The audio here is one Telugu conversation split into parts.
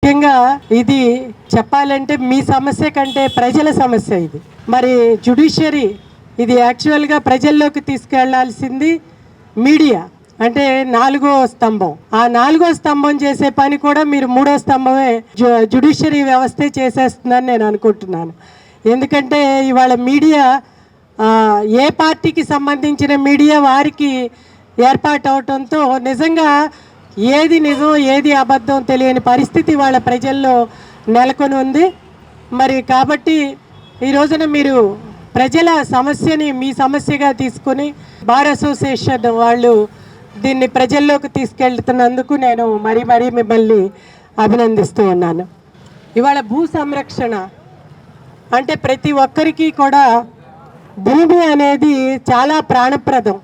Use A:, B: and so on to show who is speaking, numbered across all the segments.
A: ముఖ్యంగా ఇది చెప్పాలంటే మీ సమస్య కంటే ప్రజల సమస్య ఇది. మరి జ్యుడిషియరీ ఇది యాక్చువల్గా ప్రజల్లోకి తీసుకెళ్లాల్సింది మీడియా, అంటే 4వ స్తంభం. ఆ 4వ స్తంభం చేసే పని కూడా మీరు 3వ స్తంభమే జ్యుడిషియరీ వ్యవస్థే చేసేస్తుందని నేను అనుకుంటున్నాను. ఎందుకంటే ఇవాళ మీడియా ఏ పార్టీకి సంబంధించిన మీడియా వారికి ఏర్పాటు అవటంతో నిజంగా ఏది నిజం ఏది అబద్ధం తెలియని పరిస్థితి వాళ్ళ ప్రజల్లో నెలకొని ఉంది. మరి కాబట్టి ఈ రోజున మీరు ప్రజల సమస్యని మీ సమస్యగా తీసుకొని బార్ అసోసియేషన్ వాళ్ళు దీన్ని ప్రజల్లోకి తీసుకెళ్తున్నందుకు నేను మరీ మిమ్మల్ని అభినందిస్తూ ఉన్నాను. ఇవాళ భూ సంరక్షణ అంటే ప్రతి ఒక్కరికి కూడా భూమి అనేది చాలా ప్రాణప్రదం.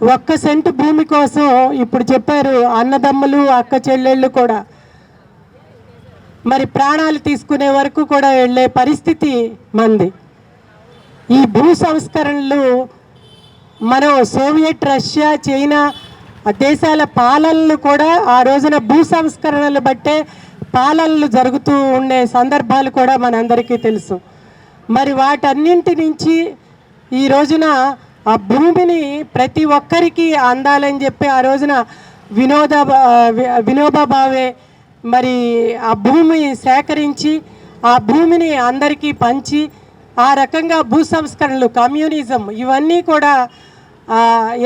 A: 1 సెంటు భూమి కోసం ఇప్పుడు చెప్పారు అన్నదమ్ములు అక్క చెల్లెళ్ళు కూడా మరి ప్రాణాలు తీసుకునే వరకు కూడా వెళ్ళే పరిస్థితి మంది. ఈ భూ సంస్కరణలు మనం సోవియట్ రష్యా చైనా దేశాల పాలనలు కూడా ఆ రోజున భూ సంస్కరణలు బట్టే పాలనలు జరుగుతూ ఉండే సందర్భాలు కూడా మనందరికీ తెలుసు. మరి వాటన్నింటి నుంచి ఈ రోజున ఆ భూమిని ప్రతి ఒక్కరికి అందాలని చెప్పి ఆ రోజున వినోబా భావే మరి ఆ భూమి సేకరించి ఆ భూమిని అందరికీ పంచి ఆ రకంగా భూ సంస్కరణలు కమ్యూనిజం ఇవన్నీ కూడా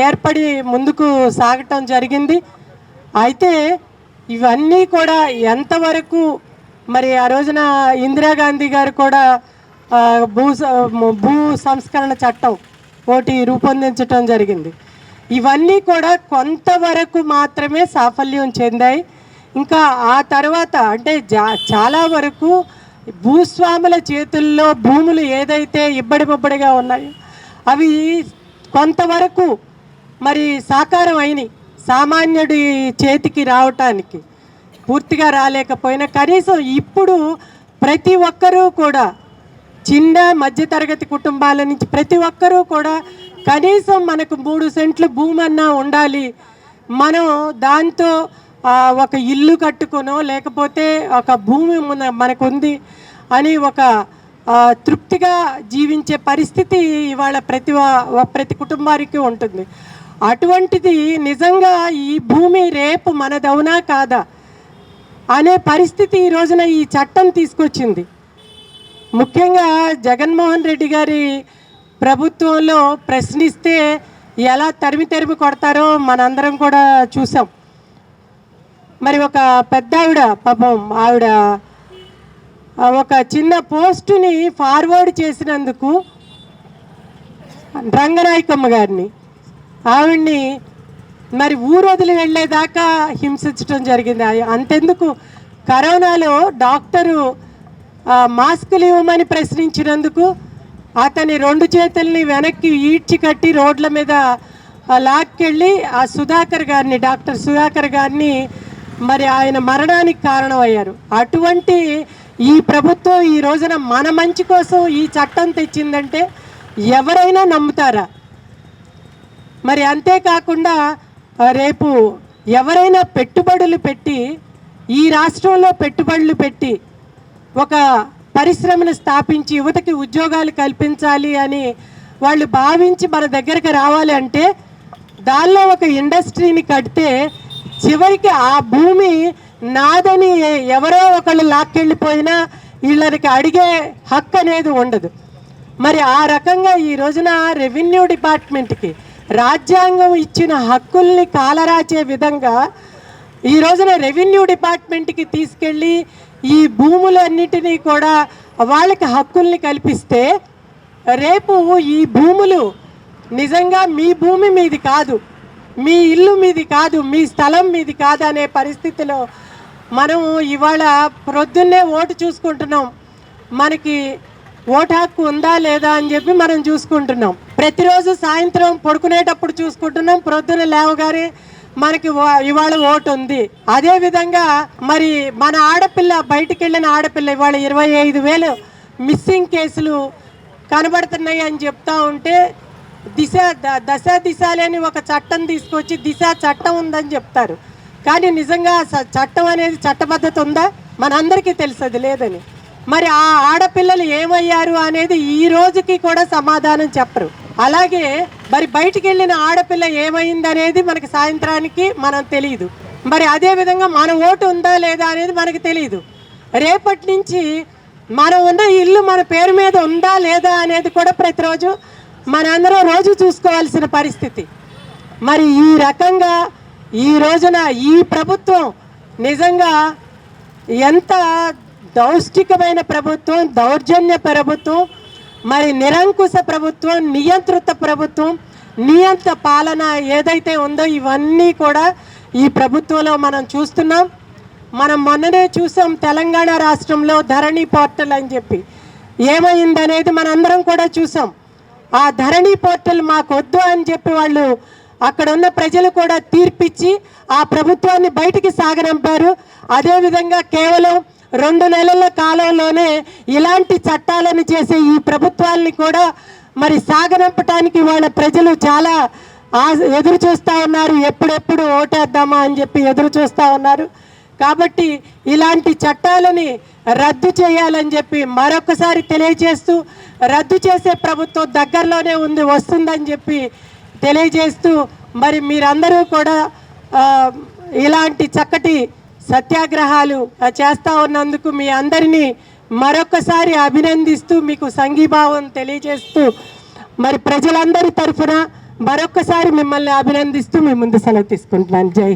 A: ఏర్పడి ముందుకు సాగటం జరిగింది. అయితే ఇవన్నీ కూడా ఎంతవరకు మరి ఆ రోజున ఇందిరాగాంధీ గారు కూడా భూ సంస్కరణ చట్టం ఒకటి రూపొందించటం జరిగింది. ఇవన్నీ కూడా కొంతవరకు మాత్రమే సాఫల్యం చెందాయి. ఇంకా ఆ తర్వాత అంటే చాలా వరకు భూస్వాముల చేతుల్లో భూములు ఏదైతే ఇబ్బడిబొబ్బడిగా ఉన్నాయో అవి కొంతవరకు మరి సాకారం అయినాయి. సామాన్యుడి చేతికి రావటానికి పూర్తిగా రాలేకపోయినా కనీసం ఇప్పుడు ప్రతి ఒక్కరూ కూడా చిన్న మధ్యతరగతి కుటుంబాల నుంచి ప్రతి ఒక్కరూ కూడా కనీసం మనకు 3 సెంట్లు భూమి అన్నా ఉండాలి, మనం దాంతో ఒక ఇల్లు కట్టుకునో లేకపోతే ఒక భూమి మనకు ఉంది అని ఒక తృప్తిగా జీవించే పరిస్థితి ఇవాళ ప్రతి కుటుంబానికి ఉంటుంది. అటువంటిది నిజంగా ఈ భూమి రేపు మనదవునా కాదా అనే పరిస్థితి ఈ రోజున ఈ చట్టం తీసుకొచ్చింది. ముఖ్యంగా జగన్మోహన్ రెడ్డి గారి ప్రభుత్వంలో ప్రశ్నిస్తే ఎలా తరిమి కొడతారో మనందరం కూడా చూసాం. మరి ఒక పెద్ద పాపం ఆవిడ ఒక చిన్న పోస్టుని ఫార్వర్డ్ చేసినందుకు రంగనాయకమ్మ గారిని ఆవిడ్ని మరి ఊరొదిలి వెళ్ళేదాకా హింసించడం జరిగింది. అంతెందుకు కరోనాలో డాక్టరు మాస్కులు ఇవ్వమని ప్రశ్నించినందుకు అతని 2 చేతుల్ని వెనక్కి ఈడ్చి కట్టి రోడ్ల మీద లాక్కెళ్ళి ఆ డాక్టర్ సుధాకర్ గారిని మరి ఆయన మరణానికి కారణమయ్యారు. అటువంటి ఈ ప్రభుత్వం ఈ రోజున మన మంచి కోసం ఈ చట్టం తెచ్చిందంటే ఎవరైనా నమ్ముతారా? మరి అంతేకాకుండా రేపు ఎవరైనా పెట్టుబడులు పెట్టి ఈ రాష్ట్రంలో పెట్టుబడులు పెట్టి ఒక పరిశ్రమను స్థాపించి యువతకి ఉద్యోగాలు కల్పించాలి అని వాళ్ళు భావించి మన దగ్గరికి రావాలి అంటే దానిలో ఒక ఇండస్ట్రీని కడితే చివరికి ఆ భూమి నాదని ఎవరో ఒకళ్ళు లాక్కెళ్ళిపోయినా వీళ్ళకి అడిగే హక్కు అనేది ఉండదు. మరి ఆ రకంగా ఈ రోజున రెవెన్యూ డిపార్ట్మెంట్కి రాజ్యాంగం ఇచ్చిన హక్కుల్ని కాలరాచే విధంగా ఈ రోజున రెవెన్యూ డిపార్ట్మెంట్కి తీసుకెళ్ళి ఈ భూములన్నిటినీ కూడా వాళ్ళకి హక్కుల్ని కల్పిస్తే రేపు ఈ భూములు నిజంగా మీ భూమి మీది కాదు, మీ ఇల్లు మీది కాదు, మీ స్థలం మీది కాదు అనే పరిస్థితిలో మనం ఇవాళ ప్రొద్దున్నే ఓటు చూసుకుంటున్నాం. మనకి ఓటు హక్కు ఉందా లేదా అని చెప్పి మనం చూసుకుంటున్నాం. ప్రతిరోజు సాయంత్రం పడుకునేటప్పుడు చూసుకుంటున్నాం, ప్రొద్దున లేవగానే మనకి ఇవాళ ఓటు ఉంది. అదేవిధంగా మరి మన ఆడపిల్ల బయటికి వెళ్ళిన ఆడపిల్ల ఇవాళ 25,000 మిస్సింగ్ కేసులు కనబడుతున్నాయి అని చెప్తా ఉంటే దశ లేని ఒక చట్టం తీసుకొచ్చి దిశ చట్టం ఉందని చెప్తారు. కానీ నిజంగా చట్టం అనేది చట్టబద్ధత ఉందా? మనందరికీ తెలుసు అది లేదని. మరి ఆ ఆడపిల్లలు ఏమయ్యారు అనేది ఈ రోజుకి కూడా సమాధానం చెప్పరు. అలాగే మరి బయటికి వెళ్ళిన ఆడపిల్ల ఏమైంది అనేది మనకి సాయంత్రానికి మనం తెలియదు. మరి అదేవిధంగా మన ఓటు ఉందా లేదా అనేది మనకి తెలియదు. రేపటి నుంచి మనం ఉన్న ఇల్లు మన పేరు మీద ఉందా లేదా అనేది కూడా ప్రతిరోజు మనందరం రోజు చూసుకోవాల్సిన పరిస్థితి. మరి ఈ రకంగా ఈ రోజున ఈ ప్రభుత్వం నిజంగా ఎంత దౌష్టికమైన ప్రభుత్వం, దౌర్జన్య ప్రభుత్వం, మరి నిరంకుశ ప్రభుత్వం, నియంత్రిత ప్రభుత్వం, నియంత పాలన ఏదైతే ఉందో ఇవన్నీ కూడా ఈ ప్రభుత్వంలో మనం చూస్తున్నాం. మనం మొన్ననే చూసాం తెలంగాణ రాష్ట్రంలో ధరణి పోర్టల్ అని చెప్పి ఏమైందనేది మనందరం కూడా చూసాం. ఆ ధరణి పోర్టల్ మాకు వద్దు అని చెప్పి వాళ్ళు అక్కడ ఉన్న ప్రజలు కూడా తీర్పిచ్చి ఆ ప్రభుత్వాన్ని బయటికి సాగనంపారు. అదేవిధంగా కేవలం 2 నెలల కాలంలోనే ఇలాంటి చట్టాలను చేసే ఈ ప్రభుత్వాల్ని కూడా మరి సాగనంపటానికి వాళ్ళ ప్రజలు చాలా ఎదురు చూస్తూ ఉన్నారు. ఎప్పుడెప్పుడు ఓటేద్దామా అని చెప్పి ఎదురు చూస్తూ ఉన్నారు. కాబట్టి ఇలాంటి చట్టాలని రద్దు చేయాలని చెప్పి మరొకసారి తెలియజేస్తూ, రద్దు చేసే ప్రభుత్వం దగ్గరలోనే వస్తుందని చెప్పి తెలియజేస్తూ, మరి మీరందరూ కూడా ఇలాంటి చక్కటి సత్యాగ్రహాలు చేస్తూ ఉన్నందుకు మీ అందరినీ మరొకసారి అభినందిస్తూ, మీకు సంఘీభావం తెలియజేస్తూ, మరి ప్రజలందరి తరఫున మరొకసారి మిమ్మల్ని అభినందిస్తూ మీ ముందు సెలవు తీసుకుంటున్నాను. జై.